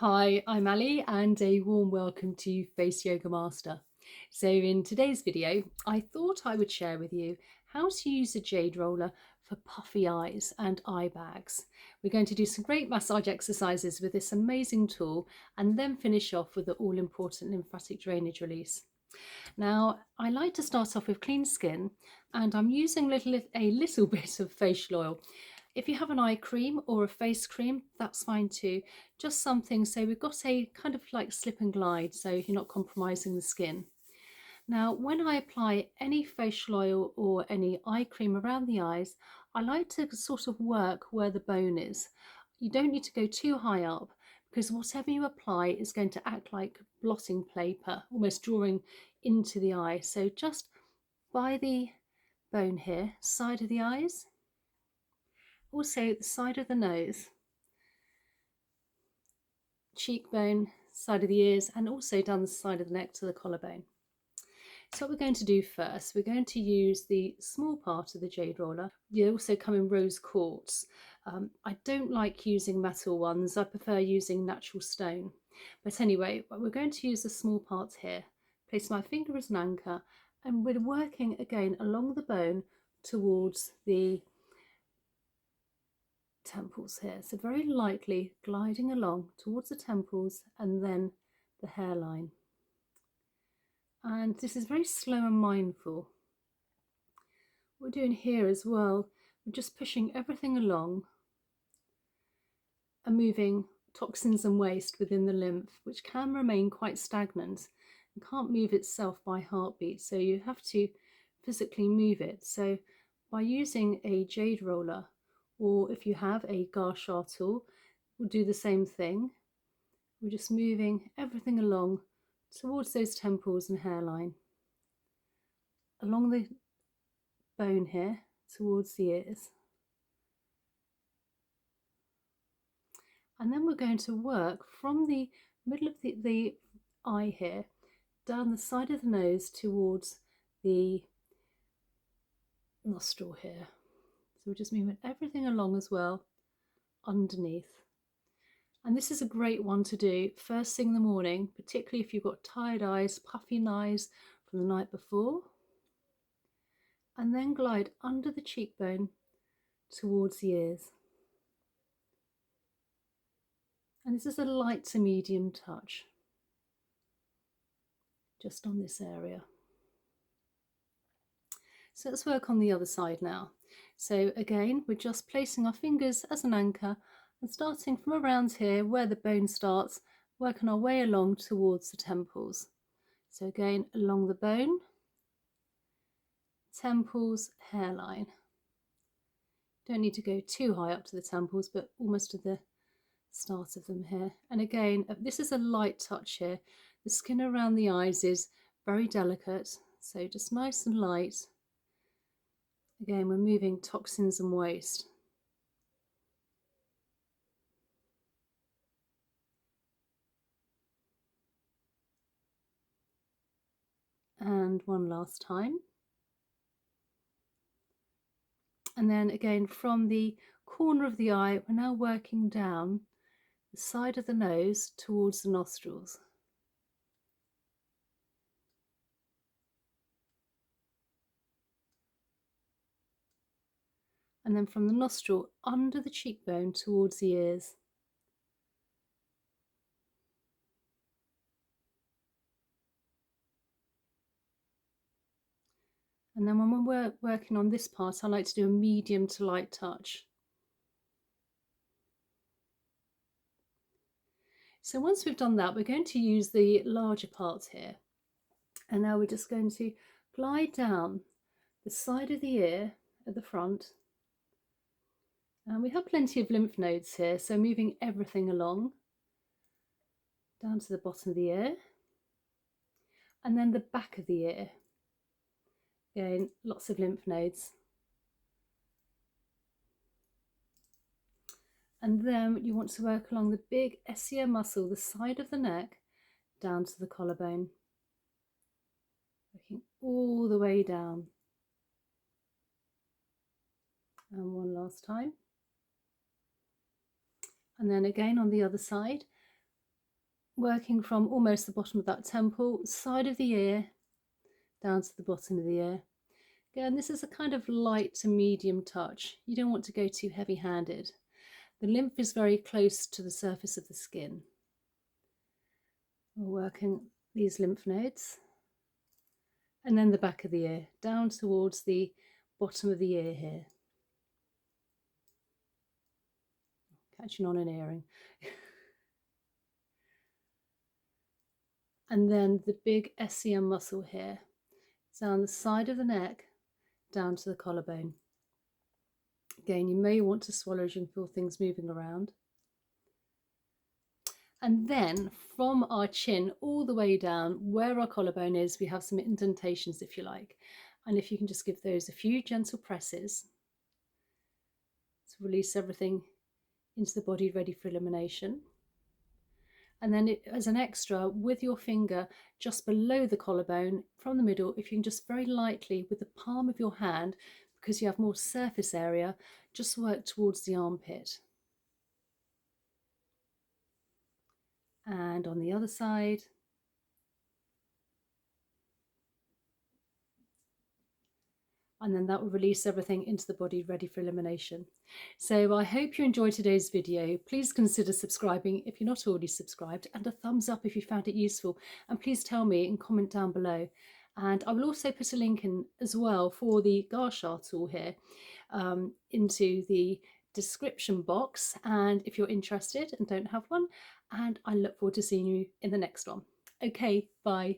Hi, I'm Ali and a warm welcome to Face Yoga Master. So in today's video, I thought I would share with you how to use a jade roller for puffy eyes and eye bags. We're going to do some great massage exercises with this amazing tool and then finish off with the all-important lymphatic drainage release. Now, I like to start off with clean skin and I'm using a little bit of facial oil. If you have an eye cream or a face cream, that's fine too. Just something so we've got a kind of like slip and glide so you're not compromising the skin. Now, when I apply any facial oil or any eye cream around the eyes, I like to sort of work where the bone is. You don't need to go too high up because whatever you apply is going to act like blotting paper, almost drawing into the eye. So just by the bone here, side of the eyes, also the side of the nose, cheekbone, side of the ears, and also down the side of the neck to the collarbone. So what we're going to do first, we're going to use the small part of the jade roller. They also come in rose quartz. I don't like using metal ones, I prefer using natural stone. But anyway, we're going to use the small part here. Place my finger as an anchor and we're working again along the bone towards the temples here. So very lightly gliding along towards the temples and then the hairline. And this is very slow and mindful. What we're doing here as well, we're just pushing everything along and moving toxins and waste within the lymph, which can remain quite stagnant and can't move itself by heartbeat. So you have to physically move it. So by using a jade roller, or if you have a Gua Sha tool, we'll do the same thing. We're just moving everything along towards those temples and hairline, along the bone here towards the ears. And then we're going to work from the middle of the eye here, down the side of the nose towards the nostril here. So we're just moving everything along as well, underneath. And this is a great one to do first thing in the morning, particularly if you've got tired eyes, puffy eyes from the night before. And then glide under the cheekbone towards the ears. And this is a light to medium touch, just on this area. So let's work on the other side now. So again, we're just placing our fingers as an anchor and starting from around here where the bone starts, working our way along towards the temples. So again, along the bone, temples, hairline. Don't need to go too high up to the temples, but almost to the start of them here. And again, this is a light touch here. The skin around the eyes is very delicate, so just nice and light. Again, we're moving toxins and waste. And one last time. And then again, from the corner of the eye, we're now working down the side of the nose towards the nostrils. And then from the nostril under the cheekbone towards the ears. And then when we're working on this part, I like to do a medium to light touch. So once we've done that, we're going to use the larger part here. And now we're just going to glide down the side of the ear at the front. And we have plenty of lymph nodes here, so moving everything along down to the bottom of the ear. And then the back of the ear. Again, lots of lymph nodes. And then you want to work along the big SCM muscle, the side of the neck, down to the collarbone. Working all the way down. And one last time. And then again on the other side, working from almost the bottom of that temple, side of the ear, down to the bottom of the ear. Again, this is a kind of light to medium touch. You don't want to go too heavy-handed. The lymph is very close to the surface of the skin. We're working these lymph nodes. And then the back of the ear, down towards the bottom of the ear here. Catching on an earring. And then the big SCM muscle here, down the side of the neck, down to the collarbone. Again, you may want to swallow as you feel things moving around. And then from our chin all the way down where our collarbone is, we have some indentations, if you like. And if you can just give those a few gentle presses to release everything into the body ready for elimination. And then as an extra, with your finger just below the collarbone from the middle, if you can just very lightly with the palm of your hand, because you have more surface area, just work towards the armpit. And on the other side. And then that will release everything into the body ready for elimination. So I hope you enjoyed today's video. Please consider subscribing if you're not already subscribed, and a thumbs up if you found it useful. And please tell me and comment down below. And I will also put a link in as well for the Gua Sha tool here into the description box. And if you're interested and don't have one, and I look forward to seeing you in the next one. Okay, bye.